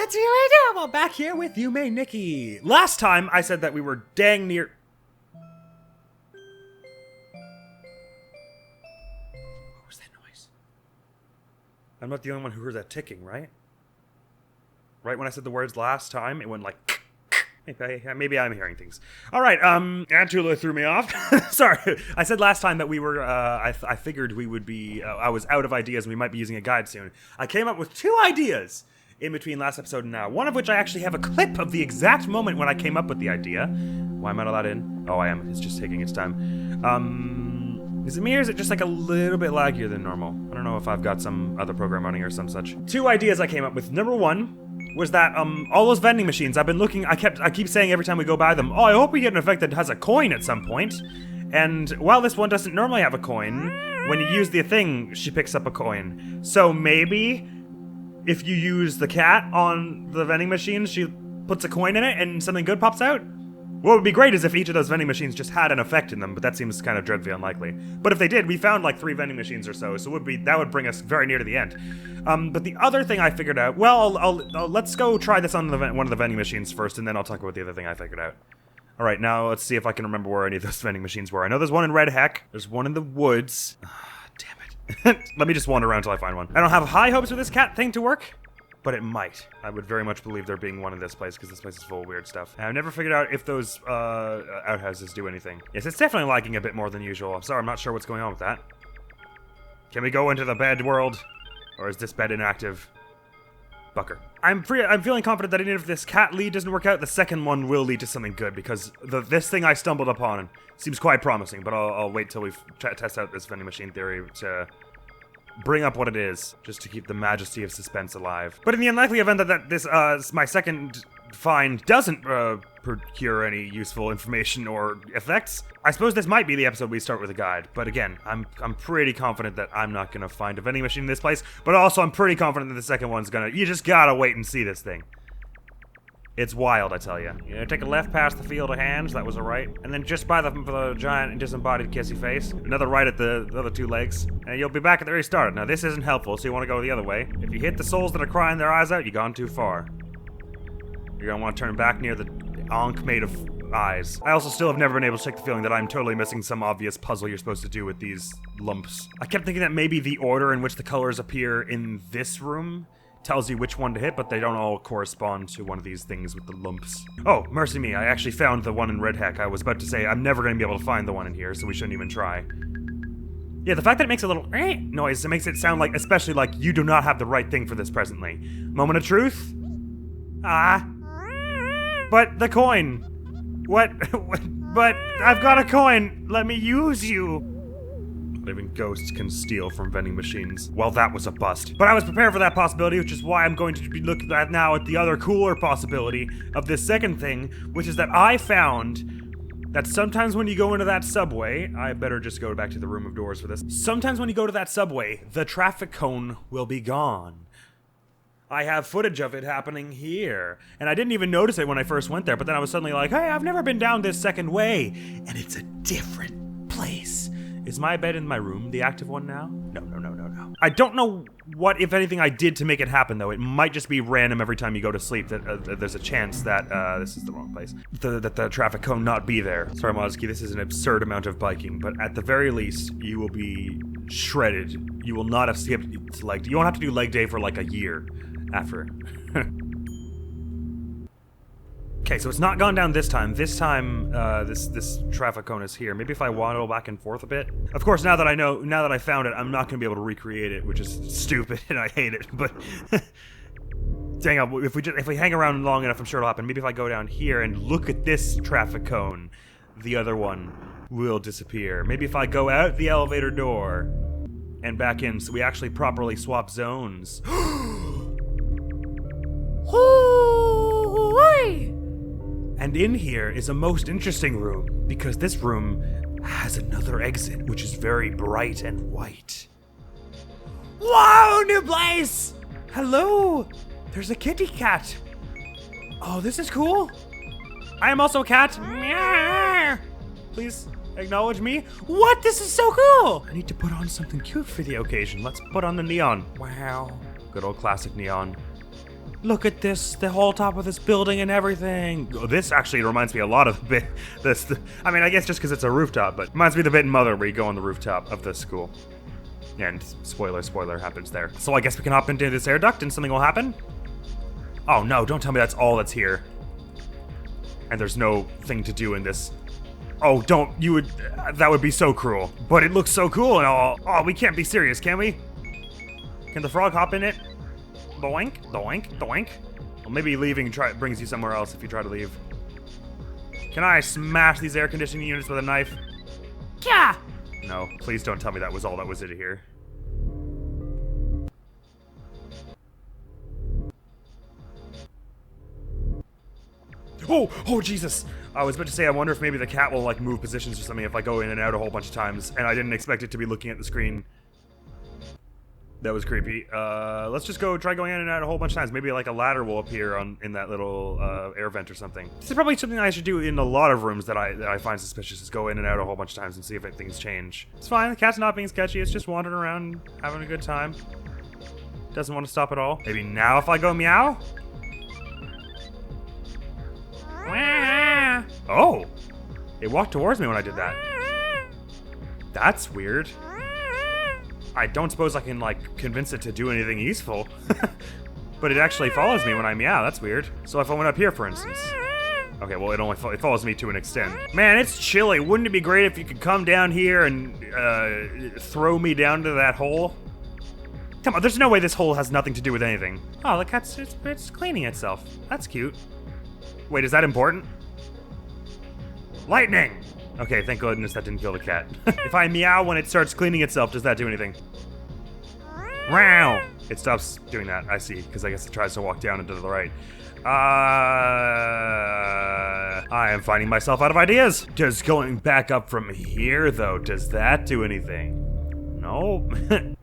What's Yume Well, back here with Yume Nikki. Last time I said that we were dang near... What was that noise? I'm not the only one who heard that ticking, right? Right when I said the words last time, it went like... Maybe I'm hearing things. All right, Antula threw me off. Sorry, I said last time that we were, I figured we would be, I was out of ideas and we might be using a guide soon. I came up with 2 ideas in between last episode and now. One of which I actually have a clip of the exact moment when I came up with the idea. Why am I not allowed in? Oh, I am. It's just taking its time. Is it me or is it just like a little bit laggier than normal? I don't know if I've got some other program running or some such. 2 ideas I came up with. Number 1 was that all those vending machines, I've been looking, I keep saying every time we go by them, oh, I hope we get an effect that has a coin at some point. And while this one doesn't normally have a coin, when you use the thing, she picks up a coin. So maybe if you use the cat on the vending machine, she puts a coin in it and something good pops out. What would be great is if each of those vending machines just had an effect in them, but that seems kind of dreadfully unlikely. But if they did, we found like 3 vending machines or so that would bring us very near to the end. But the other thing I figured out, well, let's go try this on one of the vending machines first, and then I'll talk about the other thing I figured out. All right, now let's see if I can remember where any of those vending machines were. I know there's one in Red Heck. There's one in the woods. Damn it. Let me just wander around until I find one. I don't have high hopes for this cat thing to work, but it might. I would very much believe there being one in this place, because this place is full of weird stuff. And I've never figured out if those outhouses do anything. Yes, it's definitely lagging a bit more than usual. I'm sorry, I'm not sure what's going on with that. Can we go into the bed world? Or is this bed inactive? Bucker. I'm feeling confident that even if this cat lead doesn't work out, the second one will lead to something good, because this thing I stumbled upon seems quite promising, but I'll wait till we test out this vending machine theory to bring up what it is, just to keep the majesty of suspense alive. But in the unlikely event that this my second find doesn't procure any useful information or effects, I suppose this might be the episode we start with a guide. But again, I'm pretty confident that I'm not gonna find a vending machine in this place, but also I'm pretty confident that the second one's gonna. You just gotta wait and see this thing. It's wild, I tell you. You know, take a left past the field of hands, that was a right, and then just by the giant disembodied kissy face, another right at the other 2 legs, and you'll be back at the very start. Now this isn't helpful, so you want to go the other way. If you hit the souls that are crying their eyes out, you've gone too far. You're gonna want to turn back near the ankh made of eyes. I also still have never been able to shake the feeling that I'm totally missing some obvious puzzle you're supposed to do with these lumps. I kept thinking that maybe the order in which the colors appear in this room tells you which one to hit, but they don't all correspond to one of these things with the lumps. Oh, mercy me, I actually found the one in Red Heck. I was about to say, I'm never going to be able to find the one in here, so we shouldn't even try. Yeah, the fact that it makes a little noise, it makes it sound like, especially like you do not have the right thing for this presently. Moment of truth? But the coin. What? But I've got a coin. Let me use you. Even ghosts can steal from vending machines. Well, that was a bust. But I was prepared for that possibility, which is why I'm going to be looking at now at the other cooler possibility of this second thing, which is that I found that sometimes when you go into that subway, I better just go back to the room of doors for this. Sometimes when you go to that subway, the traffic cone will be gone. I have footage of it happening here. And I didn't even notice it when I first went there, but then I was suddenly like, hey, I've never been down this second way. And it's a different place. Is my bed in my room the active one now? No. I don't know what, if anything, I did to make it happen, though. It might just be random every time you go to sleep that there's a chance that, this is the wrong place, that the traffic cone not be there. Sorry, Modesty, this is an absurd amount of biking, but at the very least, you will be shredded. You will not have skipped leg day. You won't have to do leg day for like a year after. Okay, so it's not gone down this time. This time, this traffic cone is here. Maybe if I waddle back and forth a bit. Of course, now that I found it, I'm not gonna be able to recreate it, which is stupid and I hate it. But dang it, if we hang around long enough, I'm sure it'll happen. Maybe if I go down here and look at this traffic cone, the other one will disappear. Maybe if I go out the elevator door and back in, so we actually properly swap zones. And in here is a most interesting room, because this room has another exit, which is very bright and white. Whoa, new place! Hello! There's a kitty cat. Oh, this is cool. I am also a cat. Meow. Please acknowledge me. What? This is so cool! I need to put on something cute for the occasion. Let's put on the neon. Wow. Good old classic neon. Look at this, the whole top of this building and everything. Oh, this actually reminds me a lot of this. I mean, I guess just because it's a rooftop, but reminds me of the bit in Mother where you go on the rooftop of the school. And spoiler happens there. So I guess we can hop into this air duct and something will happen? Oh no, don't tell me that's all that's here. And there's no thing to do in this. Oh, that would be so cruel. But it looks so cool and all. Oh, we can't be serious, can we? Can the frog hop in it? Doink, doink, doink. Well, maybe leaving brings you somewhere else if you try to leave. Can I smash these air conditioning units with a knife? Yeah. No, please don't tell me that was all that was in here. Oh, Jesus. I was about to say, I wonder if maybe the cat will, like, move positions or something if I go in and out a whole bunch of times, and I didn't expect it to be looking at the screen. That was creepy. Let's just try going in and out a whole bunch of times. Maybe, like, a ladder will appear in that little, air vent or something. This is probably something I should do in a lot of rooms that I find suspicious, is go in and out a whole bunch of times and see if things change. It's fine, the cat's not being sketchy, it's just wandering around, having a good time. Doesn't want to stop at all. Maybe now if I go meow? Oh! It walked towards me when I did that. That's weird. I don't suppose I can, like, convince it to do anything useful. But it actually follows me when I meow, that's weird. So if I went up here, for instance. Okay, well, it follows me to an extent. Man, it's chilly. Wouldn't it be great if you could come down here and throw me down to that hole? Come on, there's no way this hole has nothing to do with anything. Oh, the cat's it's cleaning itself. That's cute. Wait, is that important? Lightning! Okay, thank goodness that didn't kill the cat. If I meow when it starts cleaning itself, does that do anything? Wow! It stops doing that, I see, because I guess it tries to walk down and to the right. I am finding myself out of ideas. Does going back up from here, though, does that do anything? No?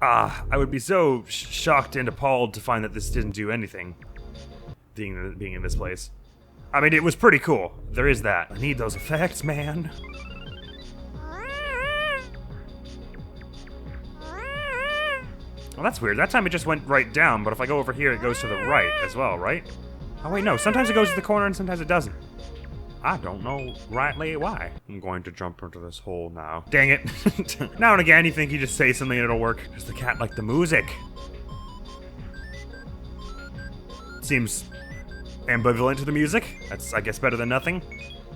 I would be so shocked and appalled to find that this didn't do anything. Being in this place. I mean, it was pretty cool. There is that. I need those effects, man. Well, that's weird. That time it just went right down, but if I go over here, it goes to the right as well, right? Oh, wait, no. Sometimes it goes to the corner and sometimes it doesn't. I don't know rightly why. I'm going to jump into this hole now. Dang it. Now and again, you think you just say something and it'll work. Does the cat like the music? Seems ambivalent to the music. That's, I guess, better than nothing.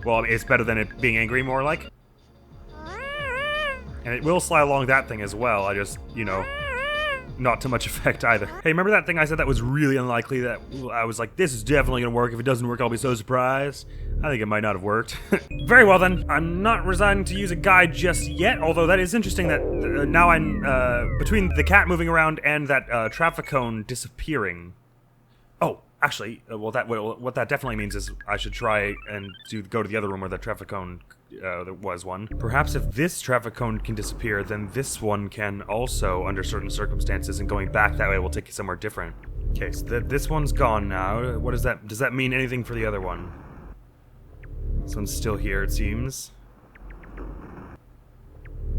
Well, it's better than it being angry, more like. And it will slide along that thing as well. I just, you know, not too much effect either. Hey, remember that thing I said that was really unlikely, that I was like, this is definitely gonna work. If it doesn't work, I'll be so surprised. I think it might not have worked. Very well then. I'm not resigning to use a guide just yet, although that is interesting that now I'm, between the cat moving around and that traffic cone disappearing. Oh, actually, what that definitely means is I should try and go to the other room where the traffic cone there was one. Perhaps if this traffic cone can disappear, then this one can also, under certain circumstances, and going back that way will take you somewhere different. Okay, so this one's gone now. What does that mean anything for the other one? This one's still here, it seems.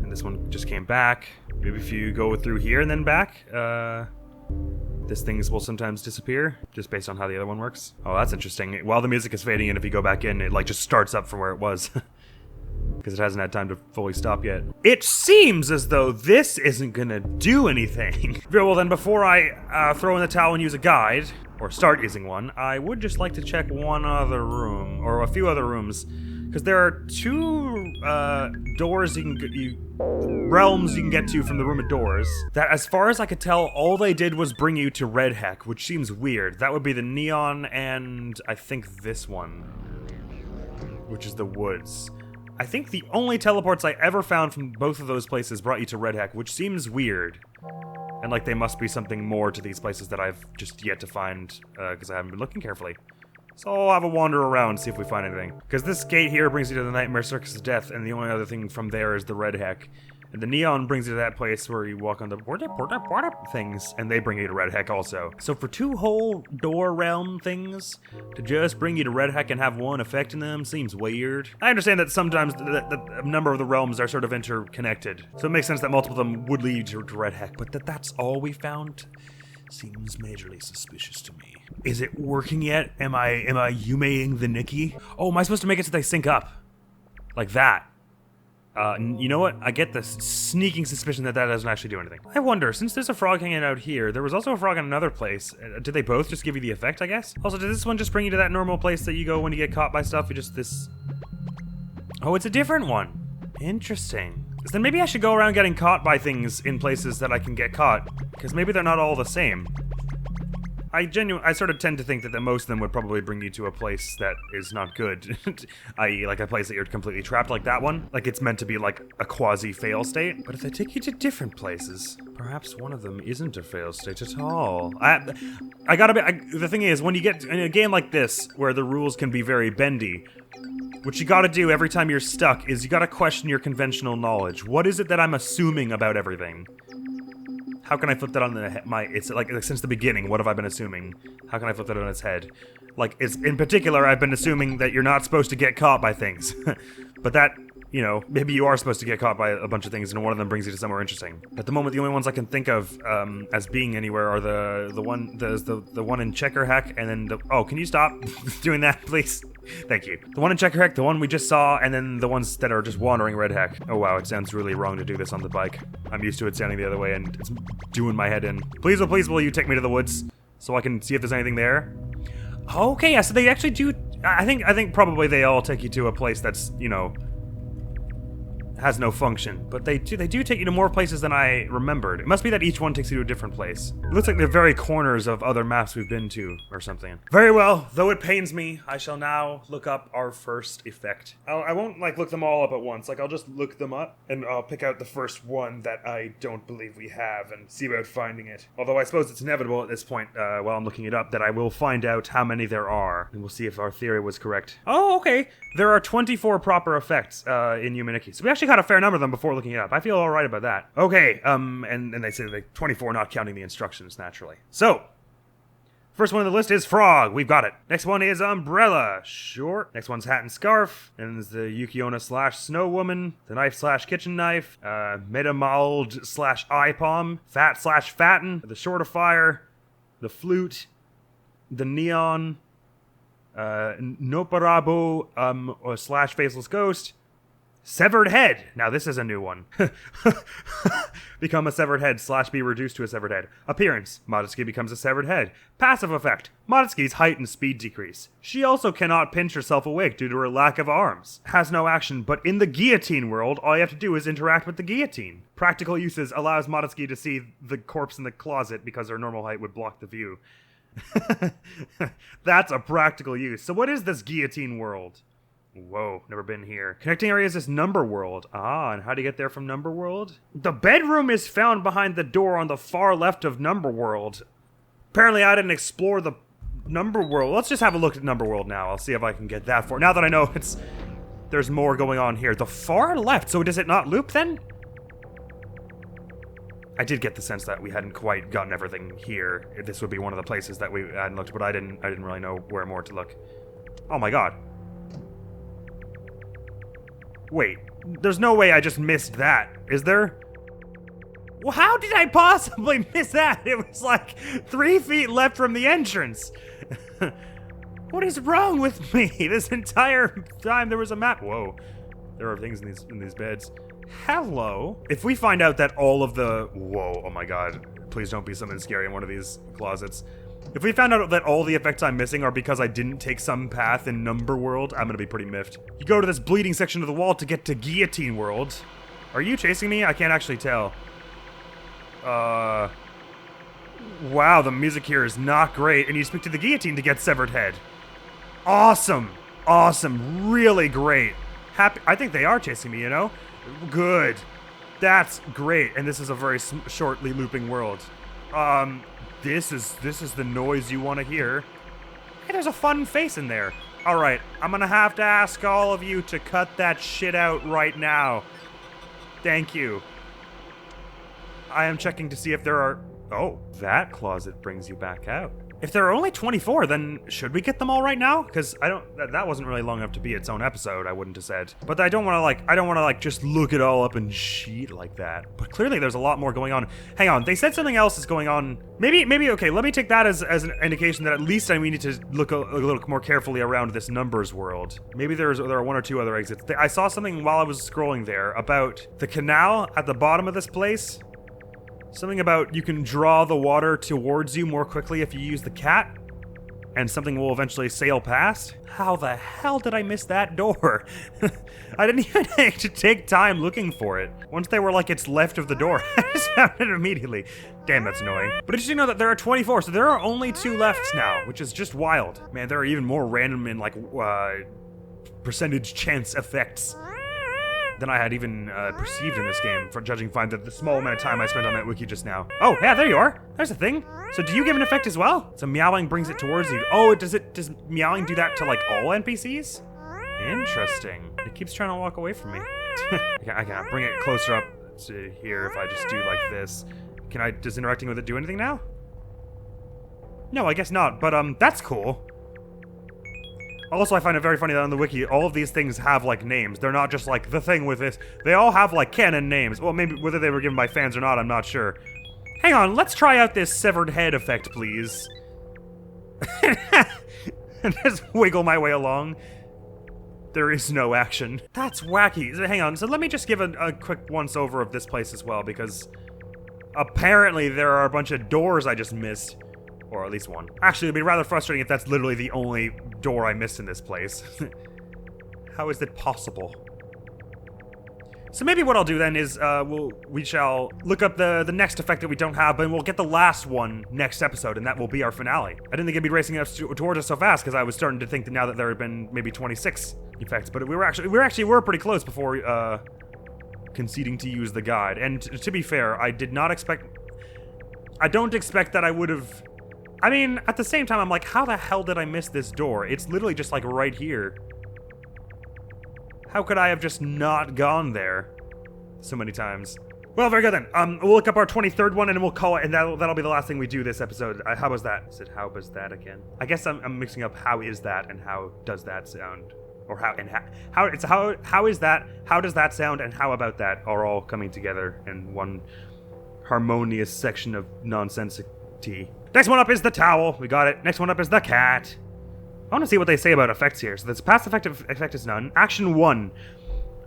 And this one just came back. Maybe if you go through here and then back, these things will sometimes disappear, just based on how the other one works. Oh, that's interesting. While the music is fading in, if you go back in, it like just starts up from where it was. Because it hasn't had time to fully stop yet. It seems as though this isn't gonna do anything. Very well then, before I throw in the towel and use a guide, or start using one, I would just like to check one other room, or a few other rooms. Because there are two doors realms you can get to from the room of doors, that as far as I could tell, all they did was bring you to Red Heck, which seems weird. That would be the Neon and I think this one, which is the woods. I think the only teleports I ever found from both of those places brought you to Red Heck, which seems weird. And like they must be something more to these places that I've just yet to find, because I haven't been looking carefully. So I'll have a wander around, see if we find anything. Because this gate here brings you to the Nightmare Circus of Death, and the only other thing from there is the Red Heck. And the Neon brings you to that place where you walk on the porta things, and they bring you to Red Heck also. So for two whole door realm things, to just bring you to Red Heck and have one effect in them seems weird. I understand that sometimes a number of the realms are sort of interconnected, so it makes sense that multiple of them would lead you to Red Heck, but that's all we found Seems majorly suspicious to me. Is it working yet? Am I Yumeing the Nikki? Oh, am I supposed to make it so they sync up? Like that? You know what? I get the sneaking suspicion that that doesn't actually do anything. I wonder, since there's a frog hanging out here, there was also a frog in another place. Did they both just give you the effect, I guess? Also, did this one just bring you to that normal place that you go when you get caught by stuff? You just this... Oh, it's a different one. Interesting. So then maybe I should go around getting caught by things in places that I can get caught, because maybe they're not all the same. I sort of tend to think that most of them would probably bring you to a place that is not good. I.e. like a place that you're completely trapped, like that one. Like it's meant to be like a quasi-fail state. But if they take you to different places, perhaps one of them isn't a fail state at all. I gotta be, the thing is, when you get in a game like this, where the rules can be very bendy, what you gotta do every time you're stuck is you gotta question your conventional knowledge. What is it that I'm assuming about everything? How can I flip that on it's like since the beginning, what have I been assuming? How can I flip that on its head? Like, it's in particular, I've been assuming that you're not supposed to get caught by things. But that, you know, maybe you are supposed to get caught by a bunch of things and one of them brings you to somewhere interesting. At the moment, the only ones I can think of as being anywhere are the one in Checker Hack and then oh, can you stop doing that, please? Thank you. The one in Checker Hack, the one we just saw, and then the ones that are just wandering Red Hack. Oh wow, it sounds really wrong to do this on the bike. I'm used to it standing the other way and it's doing my head in. Please, oh please, will you take me to the woods so I can see if there's anything there? Okay, yeah, so they actually do. I think probably they all take you to a place that's, you know, has no function, but they do take you to more places than I remembered. It must be that each one takes you to a different place. It looks like they're very corners of other maps we've been to or something. Very well, though it pains me, I shall now look up our first effect. I won't like look them all up at once. Like I'll just look them up and I'll pick out the first one that I don't believe we have and see about finding it. Although I suppose it's inevitable at this point, while I'm looking it up, that I will find out how many there are, and we'll see if our theory was correct. Oh, okay. There are 24 proper effects in Yume Nikki. So we actually got a fair number of them before looking it up. I feel alright about that. Okay, and they say like 24 not counting the instructions, naturally. So, first one on the list is Frog. We've got it. Next one is Umbrella. Sure. Next one's Hat and Scarf. And there's the Yukiona / Snow Woman. The Knife / Kitchen Knife. Metamald / Eye Palm. Fat / Fatten. The Shortifier. The Flute. The Neon. Noparabo / Faceless Ghost. Severed Head. Now this is a new one. Become a severed head / be reduced to a severed head. Appearance. Modesty becomes a severed head. Passive effect. Modesty's height and speed decrease. She also cannot pinch herself awake due to her lack of arms. Has no action, but in the guillotine world, all you have to do is interact with the guillotine. Practical uses allows Modesty to see the corpse in the closet because her normal height would block the view. That's a practical use. So what is this guillotine world? Whoa, never been here. Connecting areas is Number World. Ah, and how do you get there from Number World? The bedroom is found behind the door on the far left of Number World. Apparently I didn't explore the Number World. Let's just have a look at Number World now. I'll see if I can get that far. Now that I know there's more going on here. The far left, so does it not loop then? I did get the sense that we hadn't quite gotten everything here. This would be one of the places that we hadn't looked, but I didn't really know where more to look. Oh my god. Wait, there's no way I just missed that, is there? Well, how did I possibly miss that? It was like 3 feet left from the entrance. What is wrong with me? This entire time there was a map. Whoa, there are things in these beds. Hello. If we find out that all of the... Whoa, oh my god. Please don't be something scary in one of these closets. If we found out that all the effects I'm missing are because I didn't take some path in Number World, I'm gonna be pretty miffed. You go to this bleeding section of the wall to get to Guillotine World. Are you chasing me? I can't actually tell. Wow, the music here is not great, and you speak to the guillotine to get Severed Head. Awesome. Awesome. Really great. Happy. I think they are chasing me, you know? Good. That's great, and this is a very shortly looping world. This is the noise you want to hear. Hey, there's a fun face in there. Alright, I'm gonna have to ask all of you to cut that shit out right now. Thank you. I am checking to see if there are... Oh, that closet brings you back out. If there are only 24, then should we get them all right now? Because that wasn't really long enough to be its own episode, I wouldn't have said. But I don't want to like just look it all up and sheet like that. But clearly there's a lot more going on. Hang on, they said something else is going on. Maybe, okay, let me take that as an indication that at least I need to look a little more carefully around this numbers world. Maybe there are one or two other exits. I saw something while I was scrolling there about the canal at the bottom of this place. Something about you can draw the water towards you more quickly if you use the cat, and something will eventually sail past. How the hell did I miss that door? I didn't even have to take time looking for it. Once they were like, it's left of the door, I just found it immediately. Damn, that's annoying. But interesting to know that there are 24, so there are only 2 left now, which is just wild. Man, there are even more random and like percentage chance effects than I had even perceived in this game, for judging by the small amount of time I spent on that wiki just now. Oh, yeah, there you are. There's a thing. So do you give an effect as well? So meowing brings it towards you. Oh, does meowing do that to like all NPCs? Interesting. It keeps trying to walk away from me. I can't bring it closer up to here if I just do like this. Does interacting with it do anything now? No, I guess not, but that's cool. Also, I find it very funny that on the wiki, all of these things have, like, names. They're not just, like, the thing with this. They all have, like, canon names. Well, maybe whether they were given by fans or not, I'm not sure. Hang on, let's try out this severed head effect, please. And just wiggle my way along. There is no action. That's wacky. Hang on, so let me just give a quick once-over of this place as well, because apparently there are a bunch of doors I just missed. Or at least one. Actually, it'd be rather frustrating if that's literally the only door I missed in this place. How is it possible? So maybe what I'll do then is we shall look up the next effect that we don't have, but we'll get the last one next episode, and that will be our finale. I didn't think it'd be racing up towards us so fast, because I was starting to think that now that there had been maybe 26 effects, but we were pretty close before conceding to use the guide. And to be fair, I don't expect that I would have. I mean, at the same time, I'm like, how the hell did I miss this door? It's literally just, like, right here. How could I have just not gone there so many times? Well, very good then. We'll look up our 23rd one, and we'll call it, and that'll be the last thing we do this episode. How was that? Is it how was that again? I guess I'm mixing up how is that and how does that sound. Or how is that, how does that sound, and how about that are all coming together in one harmonious section of nonsensity. Next one up is the towel. We got it. Next one up is the cat. I want to see what they say about effects here. So this past effect is none. Action 1.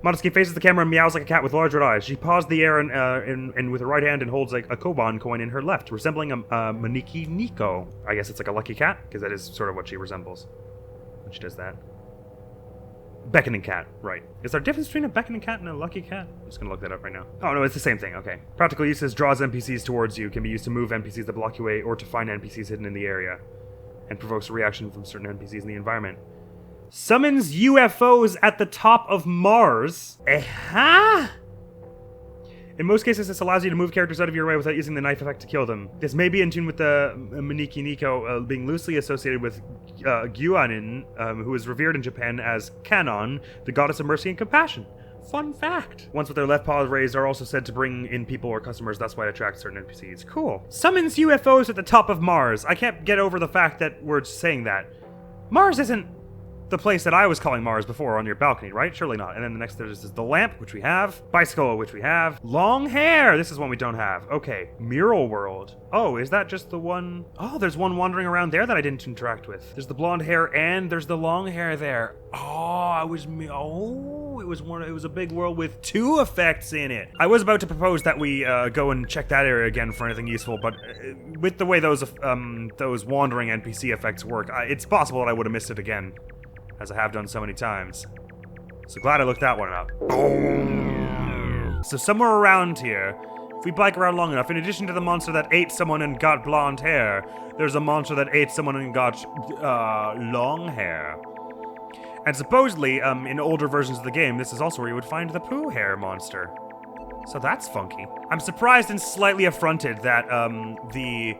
Monosuke faces the camera and meows like a cat with large red eyes. She paws the air and with her right hand and holds like a koban coin in her left, resembling a Maniki Nico. I guess it's like a lucky cat, because that is sort of what she resembles when she does that. Beckoning cat, right. Is there a difference between a beckoning cat and a lucky cat? I'm just gonna look that up right now. Oh no, it's the same thing, okay. Practical uses draws NPCs towards you, can be used to move NPCs that block your way or to find NPCs hidden in the area, and provokes a reaction from certain NPCs in the environment. Summons UFOs at the top of Mars. Huh? In most cases, this allows you to move characters out of your way without using the knife effect to kill them. This may be in tune with the Maniki Nico being loosely associated with Gyuanin, who is revered in Japan as Kanon, the goddess of mercy and compassion. Fun fact. Ones with their left paws raised are also said to bring in people or customers, that's why it attracts certain NPCs. Cool. Summons UFOs at the top of Mars. I can't get over the fact that we're saying that. Mars isn't the place that I was calling Mars before on your balcony, right? Surely not. And then the next there's the lamp, which we have. Bicycle, which we have. Long hair. This is one we don't have. Okay. Mural world. Oh, is that just the one? Oh, there's one wandering around there that I didn't interact with. There's the blonde hair and there's the long hair there. Oh, it was a big world with 2 effects in it. I was about to propose that we go and check that area again for anything useful, but with the way those wandering NPC effects work, it's possible that I would have missed it again, as I have done so many times. So glad I looked that one up. So somewhere around here, if we bike around long enough, in addition to the monster that ate someone and got blonde hair, there's a monster that ate someone and got long hair. And supposedly, in older versions of the game, this is also where you would find the poo hair monster. So that's funky. I'm surprised and slightly affronted that the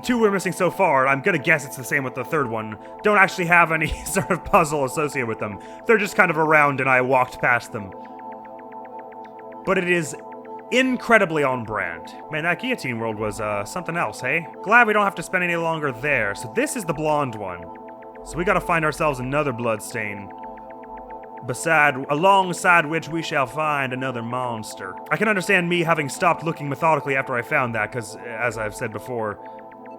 2 we're missing so far, I'm gonna guess it's the same with the 3rd one, don't actually have any sort of puzzle associated with them. They're just kind of around and I walked past them. But it is incredibly on brand. Man, that guillotine world was something else, hey? Glad we don't have to spend any longer there. So this is the blonde one. So we gotta find ourselves another bloodstain. Alongside which we shall find another monster. I can understand me having stopped looking methodically after I found that, because, as I've said before,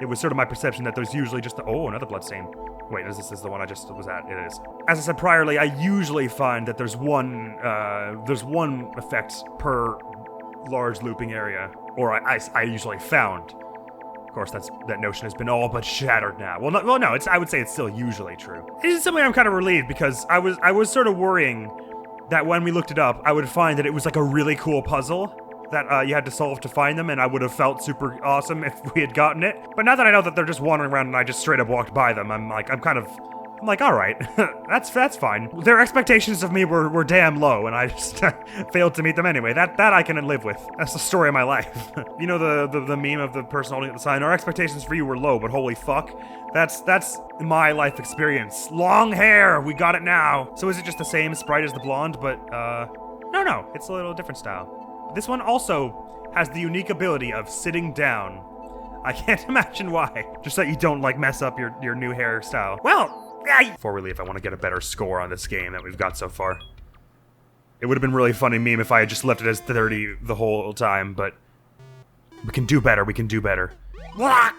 it was sort of my perception that there's usually just another bloodstain. Wait, this is the one I just was at? It is. As I said priorly, I usually find that there's one effect per large looping area, or I usually found. Of course, that notion has been all but shattered now. Well, no, I would say it's still usually true. It is something I'm kind of relieved, because I was sort of worrying that when we looked it up, I would find that it was like a really cool puzzle that you had to solve to find them, and I would have felt super awesome if we had gotten it. But now that I know that they're just wandering around and I just straight up walked by them, I'm like, all right, that's fine. Their expectations of me were damn low, and I just failed to meet them anyway. That I can live with. That's the story of my life. You know the meme of the person holding up the sign, our expectations for you were low, but holy fuck. That's my life experience. Long hair, we got it now. So is it just the same sprite as the blonde, but no, it's a little different style. This one also has the unique ability of sitting down. I can't imagine why. Just that you don't like mess up your new hairstyle. Well, before we leave, I want to get a better score on this game that we've got so far. It would have been really funny meme if I had just left it as 30 the whole time, but we can do better, Block!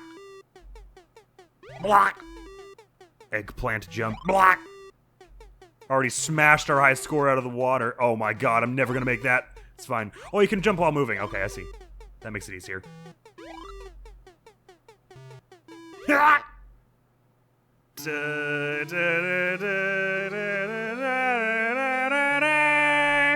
Block! Eggplant jump. Block! Already smashed our high score out of the water. Oh my god, I'm never gonna make that. It's fine. Oh, you can jump while moving. Okay, I see. That makes it easier.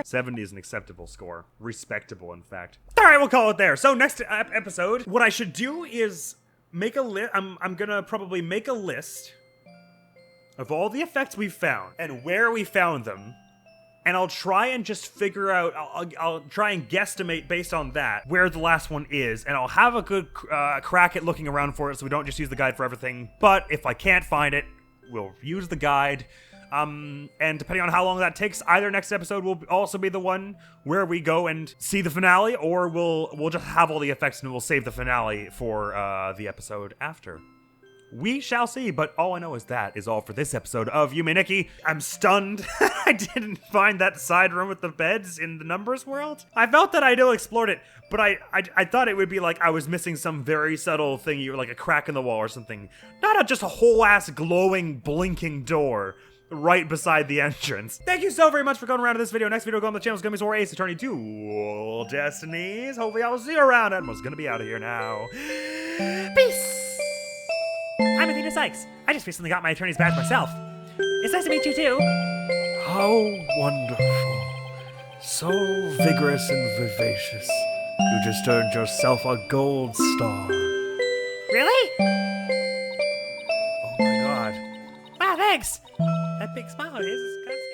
70 is an acceptable score. Respectable, in fact. Alright, we'll call it there. So next episode, what I should do is make a list. I'm gonna probably make a list of all the effects we've found and where we found them. And I'll try and just figure out, I'll try and guesstimate based on that where the last one is, and I'll have a good crack at looking around for it so we don't just use the guide for everything. But if I can't find it, we'll use the guide. And depending on how long that takes, either next episode will also be the one where we go and see the finale, or we'll just have all the effects and we'll save the finale for the episode after. We shall see, but all I know is that is all for this episode of Yume Nikki. I'm stunned. I didn't find that side room with the beds in the numbers world. I felt that I'd explored it, but I thought it would be like I was missing some very subtle thing, like a crack in the wall or something. Not just a whole ass glowing, blinking door right beside the entrance. Thank you so very much for going around to this video. Next video go on the channel is gonna be some more Ace Attorney 2 Destinies. Hopefully I'll see you around. Admiral's gonna be out of here now. Peace! I'm Athena Sykes. I just recently got my attorney's badge myself. It's nice to meet you too. How wonderful. So vigorous and vivacious. You just earned yourself a gold star. Really? Oh my god. Wow, thanks. That big smile of his is kind of scary.